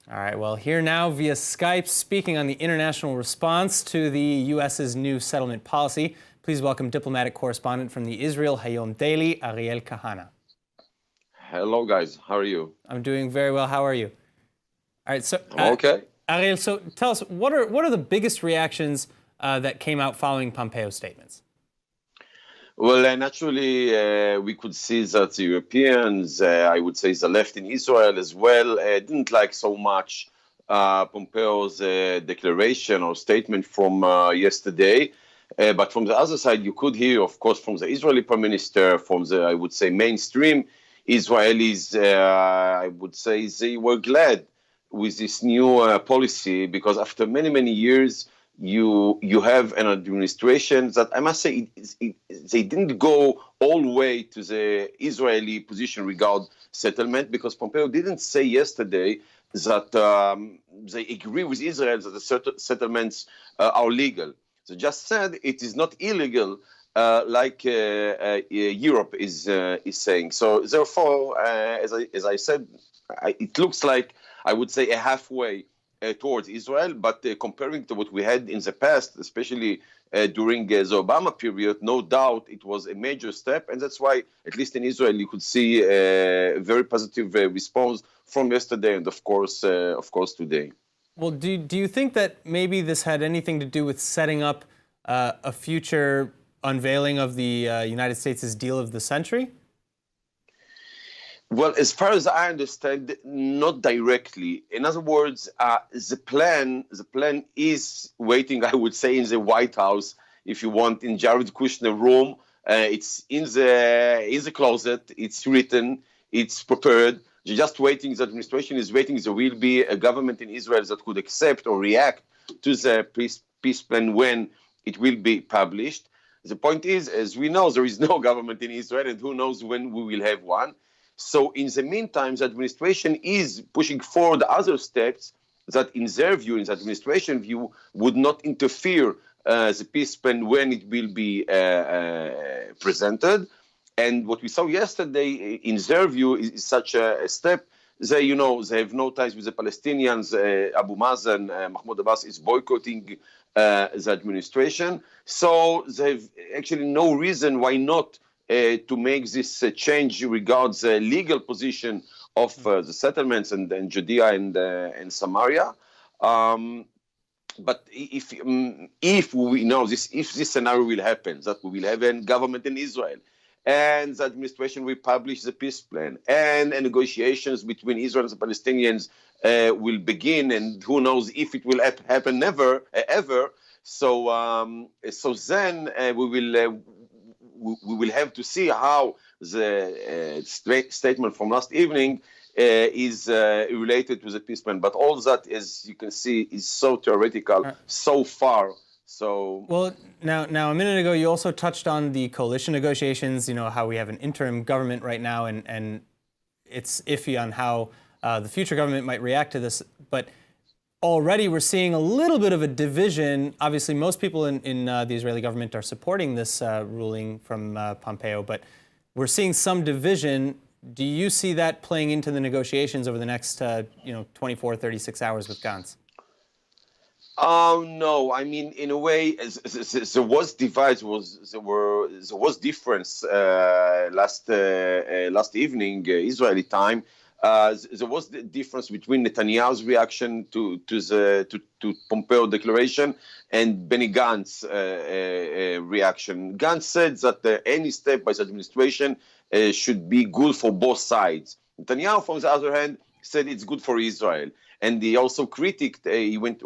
All right, well, here now via Skype, speaking on the international response to the U.S.'s new settlement policy, please welcome diplomatic correspondent from the Israel Hayom Daily, Ariel Kahana. Hello, guys. How are you? I'm doing very well. How are you? All right, so I'm okay. Ariel, so tell us, what are the biggest reactions that came out following Pompeo's statements? Well, naturally, we could see that the Europeans, I would say the left in Israel as well, didn't like so much Pompeo's declaration or statement from yesterday. But from the other side, you could hear, of course, from the Israeli Prime Minister, from the, I would say, mainstream Israelis, I would say they were glad with this new policy because after many, many years, you have an administration that I must say they didn't go all the way to the Israeli position regarding settlement because Pompeo didn't say yesterday that they agree with Israel that the settlements are legal. They just said it is not illegal like Europe is saying. So therefore, as I said, it looks like I would say a halfway towards Israel, but comparing to what we had in the past, especially during the Obama period, no doubt it was a major step, and that's why, at least in Israel, you could see a very positive response from yesterday and, of course, today. Well, do you think that maybe this had anything to do with setting up a future unveiling of the United States' deal of the century? Well, as far as I understand, not directly. In other words, the plan is waiting, I would say, in the White House, if you want, in Jared Kushner's room. It's in the closet. It's written. It's prepared. You're just waiting. The administration is waiting. There will be a government in Israel that could accept or react to the peace plan when it will be published. The point is, as we know, there is no government in Israel, and who knows when we will have one. So in the meantime, the administration is pushing forward other steps that, in their view, in the administration view, would not interfere the peace plan when it will be presented. And what we saw yesterday, in their view, is such a step. They have no ties with the Palestinians. Abu Mazen, Mahmoud Abbas is boycotting the administration. So they have actually no reason why not to make this change regards the legal position of the settlements and Judea and Samaria. But if we know this, if this scenario will happen, that we will have a government in Israel, and the administration will publish the peace plan, and negotiations between Israel and the Palestinians will begin, and who knows if it will happen ever. So then we will have to see how the statement from last evening is related to the peace plan. But all that, as you can see, is so theoretical so far. So well, now a minute ago, you also touched on the coalition negotiations. You know how we have an interim government right now, and it's iffy on how the future government might react to this. But already we're seeing a little bit of a division. Obviously, most people in the Israeli government are supporting this ruling from Pompeo, but we're seeing some division. Do you see that playing into the negotiations over the next 24, 36 hours with Gantz? No, I mean, in a way, there was divides. There was difference last evening, Israeli time. There was the difference between Netanyahu's reaction to Pompeo declaration and Benny Gantz's reaction. Gantz said that any step by the administration should be good for both sides. Netanyahu, from the other hand, said it's good for Israel, and he also critiqued. He went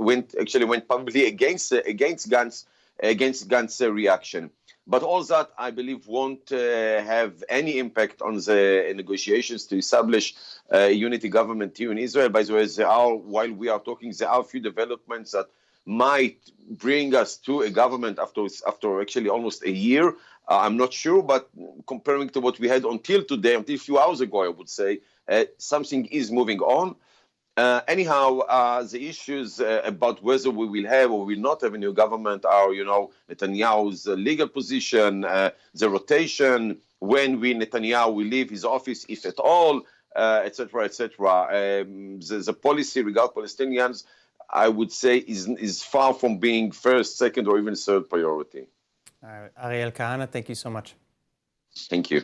publicly against Gantz's reaction. But all that, I believe, won't have any impact on the negotiations to establish a unity government here in Israel. By the way, while we are talking, there are a few developments that might bring us to a government after actually almost a year. I'm not sure, but comparing to what we had until today, until a few hours ago, I would say, something is moving on. Anyhow, the issues about whether we will have or will not have a new government are, Netanyahu's legal position, the rotation, when Netanyahu will leave his office, if at all, etc., etc. The policy regarding Palestinians, I would say, is far from being first, second, or even third priority. All right. Ariel Kahana, thank you so much. Thank you.